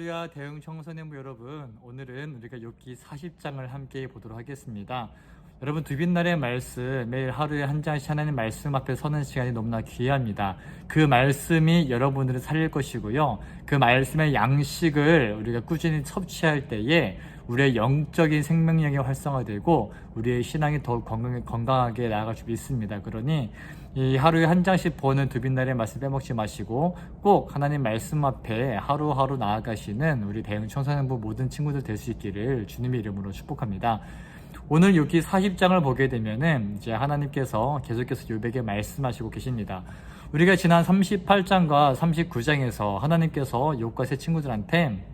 할렐루야 대응 청소년부 여러분, 오늘은 우리가 욥기 40장을 함께 보도록 하겠습니다. 여러분, 두빛날의 말씀, 매일 하루에 한 장씩 하나님 말씀 앞에 서는 시간이 너무나 귀합니다. 그 말씀이 여러분들을 살릴 것이고요, 그 말씀의 양식을 우리가 꾸준히 섭취할 때에 우리의 영적인 생명력이 활성화되고 우리의 신앙이 더욱 건강하게 나아갈 수 있습니다. 그러니 이 하루에 한 장씩 보는 두빛날의 말씀 빼먹지 마시고 꼭 하나님 말씀 앞에 하루하루 나아가시는 우리 대응 청소년부 모든 친구들 될 수 있기를 주님의 이름으로 축복합니다. 오늘 욥기 40장을 보게 되면은 이제 하나님께서 계속해서 욥에게 말씀하시고 계십니다. 우리가 지난 38장과 39장에서 하나님께서 욥과 세 친구들한테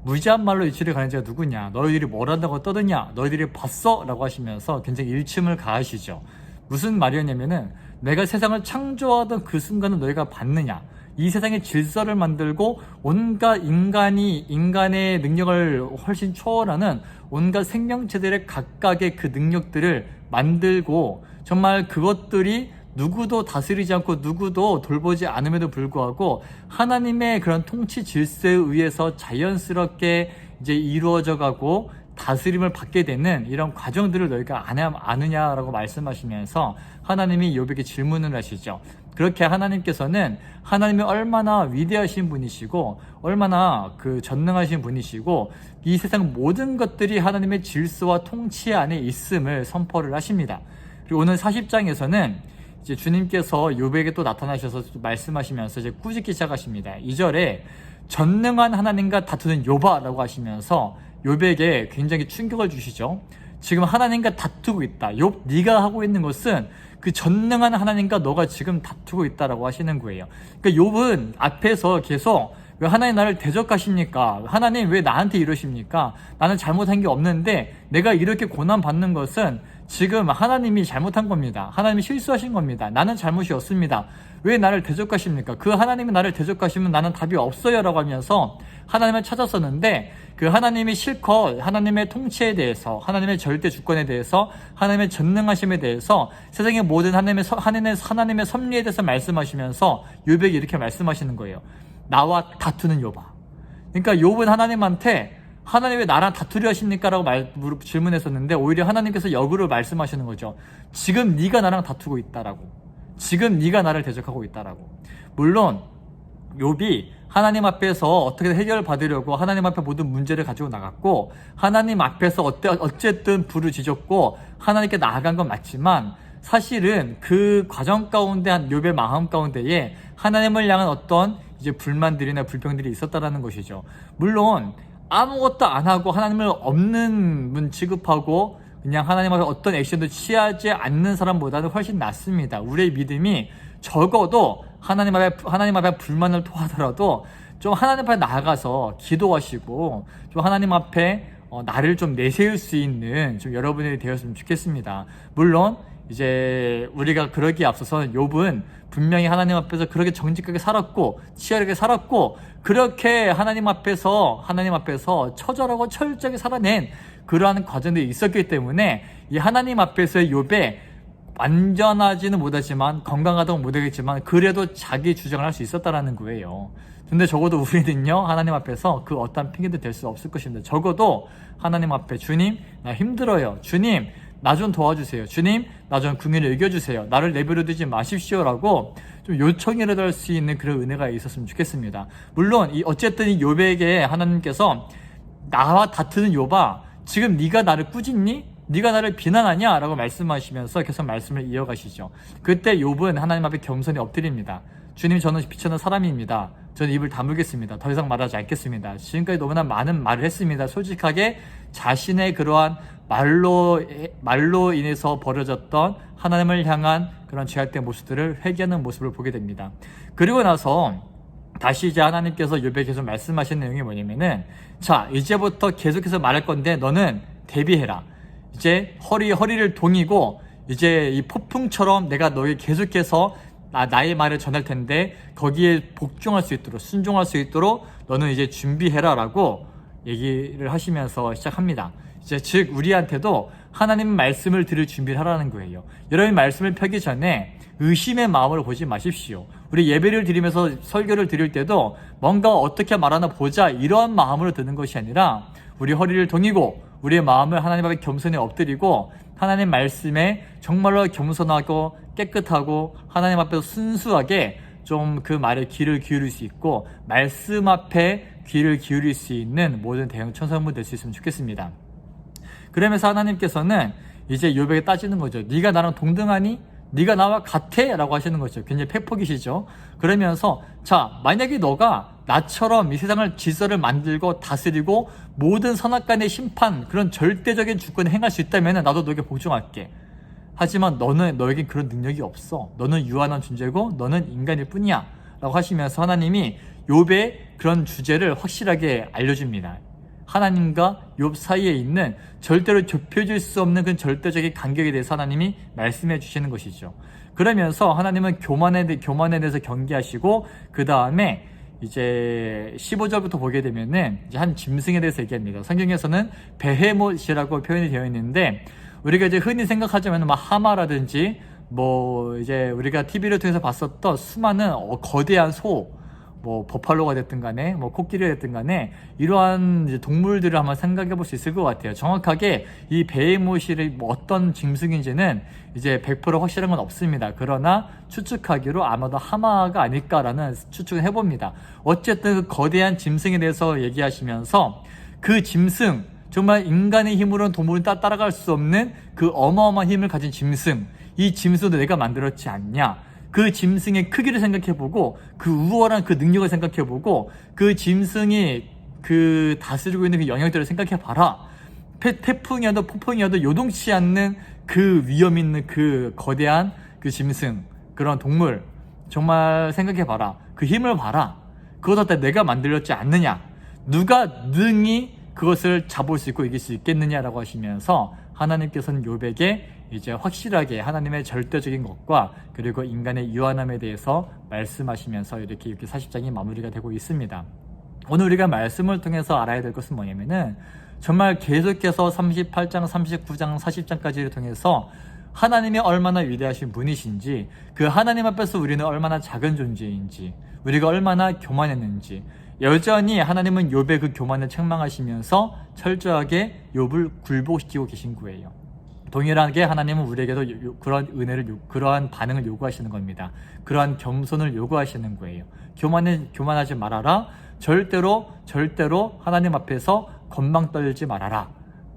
무지한 말로 이치를 가는 자가 누구냐, 너희들이 뭘 한다고 떠드냐, 너희들이 봤어? 라고 하시면서 굉장히 일침을 가하시죠. 무슨 말이었냐면은, 내가 세상을 창조하던 그 순간은 너희가 봤느냐, 이 세상의 질서를 만들고 온갖 인간의 능력을 훨씬 초월하는 온갖 생명체들의 각각의 그 능력들을 만들고, 정말 그것들이 누구도 다스리지 않고 누구도 돌보지 않음에도 불구하고 하나님의 그런 통치 질서에 의해서 자연스럽게 이제 이루어져 가고 다스림을 받게 되는 이런 과정들을 너희가 아느냐라고 말씀하시면서 하나님이 욥에게 질문을 하시죠. 그렇게 하나님께서는 하나님이 얼마나 위대하신 분이시고 얼마나 그 전능하신 분이시고 이 세상 모든 것들이 하나님의 질서와 통치 안에 있음을 선포를 하십니다. 그리고 오늘 40장에서는 이제 주님께서 욥에게 또 나타나셔서 또 말씀하시면서 이제 꾸짖기 시작하십니다. 2절에 전능한 하나님과 다투는 욥아라고 하시면서 욥에게 굉장히 충격을 주시죠. 지금 하나님과 다투고 있다. 욥, 네가 하고 있는 것은 그 전능한 하나님과 너가 지금 다투고 있다라고 하시는 거예요. 그러니까 욥은 앞에서 계속 왜 하나님 나를 대적하십니까? 하나님 왜 나한테 이러십니까? 나는 잘못한 게 없는데 내가 이렇게 고난받는 것은 지금 하나님이 잘못한 겁니다. 하나님이 실수하신 겁니다. 나는 잘못이 없습니다. 왜 나를 대적하십니까? 그 하나님이 나를 대적하시면 나는 답이 없어요 라고 하면서 하나님을 찾았었는데, 그 하나님이 실컷 하나님의 통치에 대해서, 하나님의 절대 주권에 대해서, 하나님의 전능하심에 대해서, 세상의 모든 하나님의 섭리에 대해서 말씀하시면서 욥에게 이렇게 말씀하시는 거예요. 나와 다투는 욥아. 그러니까 욥은 하나님한테 하나님 왜 나랑 다투려 하십니까? 라고 질문했었는데 오히려 하나님께서 역으로 말씀하시는 거죠. 지금 네가 나랑 다투고 있다라고. 지금 네가 나를 대적하고 있다라고. 물론 욥이 하나님 앞에서 어떻게 해결받으려고 하나님 앞에 모든 문제를 가지고 나갔고 하나님 앞에서 어쨌든 부르짖었고 하나님께 나아간 건 맞지만, 사실은 그 과정 가운데 한 욥의 마음 가운데에 하나님을 향한 어떤 이제 불만들이나 불평들이 있었다라는 것이죠. 물론 아무것도 안 하고 하나님을 없는 분 취급하고 그냥 하나님 앞에 어떤 액션도 취하지 않는 사람보다는 훨씬 낫습니다. 우리의 믿음이 적어도 하나님 앞에 불만을 토하더라도 좀 하나님 앞에 나아가서 기도하시고 좀 하나님 앞에 나를 좀 내세울 수 있는 좀 여러분들이 되었으면 좋겠습니다. 물론 이제 우리가 그러기에 앞서서 욥은 분명히 하나님 앞에서 그렇게 정직하게 살았고 치열하게 살았고 그렇게 하나님 앞에서 처절하고 철저하게 살아낸 그러한 과정들이 있었기 때문에 이 하나님 앞에서의 욥에 완전하지는 못하지만, 건강하다고 못하겠지만 그래도 자기 주장을 할 수 있었다라는 거예요. 근데 적어도 우리는요, 하나님 앞에서 그 어떠한 핑계도 될 수 없을 것입니다. 적어도 하나님 앞에 주님 나 힘들어요, 주님 나 좀 도와주세요, 주님 나 좀 긍휼히 여겨주세요, 나를 내버려 두지 마십시오라고 좀 요청이라도 할 수 있는 그런 은혜가 있었으면 좋겠습니다. 물론 어쨌든 이 욥에게 하나님께서 나와 다투는 욥아, 지금 네가 나를 꾸짖니? 네가 나를 비난하냐? 라고 말씀하시면서 계속 말씀을 이어가시죠. 그때 욥은 하나님 앞에 겸손히 엎드립니다. 주님, 저는 비천한 사람입니다. 저는 입을 다물겠습니다. 더 이상 말하지 않겠습니다. 지금까지 너무나 많은 말을 했습니다. 솔직하게 자신의 그러한 말로 인해서 벌어졌던 하나님을 향한 그런 죄악된 모습들을 회개하는 모습을 보게 됩니다. 그리고 나서 다시 이제 하나님께서 욥에게 계속 말씀하신 내용이 뭐냐면은, 자, 이제부터 계속해서 말할 건데 너는 대비해라. 이제 허리를 동이고 이제 이 폭풍처럼 내가 너에게 계속해서 나의 말을 전할 텐데 거기에 복종할 수 있도록, 순종할 수 있도록 너는 이제 준비해라 라고 얘기를 하시면서 시작합니다. 이제 즉 우리한테도 하나님 말씀을 들을 준비를 하라는 거예요. 여러분 말씀을 펴기 전에 의심의 마음으로 보지 마십시오. 우리 예배를 드리면서 설교를 드릴 때도 뭔가 어떻게 말하나 보자 이러한 마음으로 드는 것이 아니라 우리 허리를 동이고 우리의 마음을 하나님 앞에 겸손히 엎드리고 하나님 말씀에 정말로 겸손하고 깨끗하고 하나님 앞에서 순수하게 좀 그 말에 귀를 기울일 수 있고 말씀 앞에 귀를 기울일 수 있는 모든 대형 천사분 될 수 있으면 좋겠습니다. 그러면서 하나님께서는 이제 욥에게 따지는 거죠. 네가 나랑 동등하니? 네가 나와 같아? 라고 하시는 거죠. 굉장히 팩폭이시죠. 그러면서 자 만약에 너가 나처럼 이 세상을 질서를 만들고 다스리고 모든 선악간의 심판 그런 절대적인 주권을 행할 수 있다면 나도 너에게 복종할게. 하지만 너에겐 그런 능력이 없어. 너는 유한한 존재고 너는 인간일 뿐이야 라고 하시면서 하나님이 욥의 그런 주제를 확실하게 알려줍니다. 하나님과 욥 사이에 있는 절대로 좁혀질 수 없는 그 절대적인 간격에 대해서 하나님이 말씀해 주시는 것이죠. 그러면서 하나님은 교만에 대해서 경계하시고 그 다음에 이제 15절부터 보게 되면은 이제 한 짐승에 대해서 얘기합니다. 성경에서는 베헤못이라고 표현이 되어 있는데 우리가 이제 흔히 생각하자면 막 하마라든지 뭐 이제 우리가 TV를 통해서 봤었던 수많은 거대한 소, 뭐 버팔로가 됐든 간에 뭐 코끼리가 됐든 간에 이러한 이제 동물들을 한번 생각해 볼 수 있을 것 같아요. 정확하게 이 베헤못이 뭐 어떤 짐승인지는 이제 100% 확실한 건 없습니다. 그러나 추측하기로 아마도 하마가 아닐까라는 추측을 해봅니다. 어쨌든 그 거대한 짐승에 대해서 얘기하시면서 그 짐승 정말 인간의 힘으로는 동물은 따라갈 수 없는 그 어마어마한 힘을 가진 짐승, 이 짐승도 내가 만들었지 않냐. 그 짐승의 크기를 생각해보고 그 우월한 그 능력을 생각해보고 그 짐승이 그 다스리고 있는 그 영역들을 생각해봐라. 태풍이어도 폭풍이어도 요동치 않는 그 위험 있는 그 거대한 그 짐승, 그런 동물 정말 생각해봐라. 그 힘을 봐라. 그것 다 내가 만들었지 않느냐. 누가 능히 그것을 잡을 수 있고 이길 수 있겠느냐라고 하시면서 하나님께서는 욥에게 이제 확실하게 하나님의 절대적인 것과 그리고 인간의 유한함에 대해서 말씀하시면서 이렇게 40장이 마무리가 되고 있습니다. 오늘 우리가 말씀을 통해서 알아야 될 것은 뭐냐면은 정말 계속해서 38장, 39장, 40장까지를 통해서 하나님이 얼마나 위대하신 분이신지, 그 하나님 앞에서 우리는 얼마나 작은 존재인지, 우리가 얼마나 교만했는지, 여전히 하나님은 욥의 그 교만을 책망하시면서 철저하게 욥을 굴복시키고 계신 거예요. 동일하게 하나님은 우리에게도 그러한 은혜를, 그러한 반응을 요구하시는 겁니다. 그러한 겸손을 요구하시는 거예요. 교만하지 말아라. 절대로 하나님 앞에서 건방 떨지 말아라.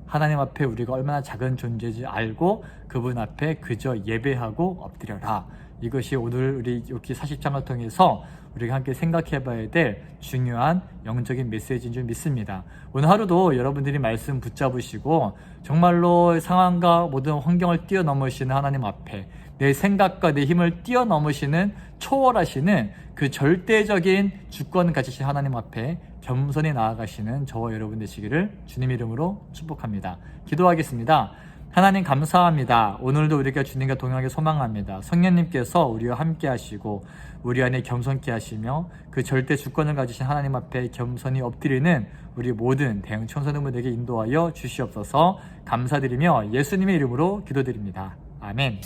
하나님 앞에 우리가 얼마나 작은 존재인지 알고 그분 앞에 그저 예배하고 엎드려라. 이것이 오늘 우리 욥기 40장을 통해서 우리가 함께 생각해 봐야 될 중요한 영적인 메시지인 줄 믿습니다. 오늘 하루도 여러분들이 말씀 붙잡으시고 정말로 상황과 모든 환경을 뛰어넘으시는 하나님 앞에 내 생각과 내 힘을 뛰어넘으시는 초월하시는 그 절대적인 주권을 가지신 하나님 앞에 겸손히 나아가시는 저와 여러분 되시기를 주님 이름으로 축복합니다. 기도하겠습니다. 하나님 감사합니다. 오늘도 우리가 주님과 동행하게 소망합니다. 성령님께서 우리와 함께 하시고 우리 안에 겸손케 하시며 그 절대 주권을 가지신 하나님 앞에 겸손히 엎드리는 우리 모든 대형 청소년들에게 인도하여 주시옵소서. 감사드리며 예수님의 이름으로 기도드립니다. 아멘.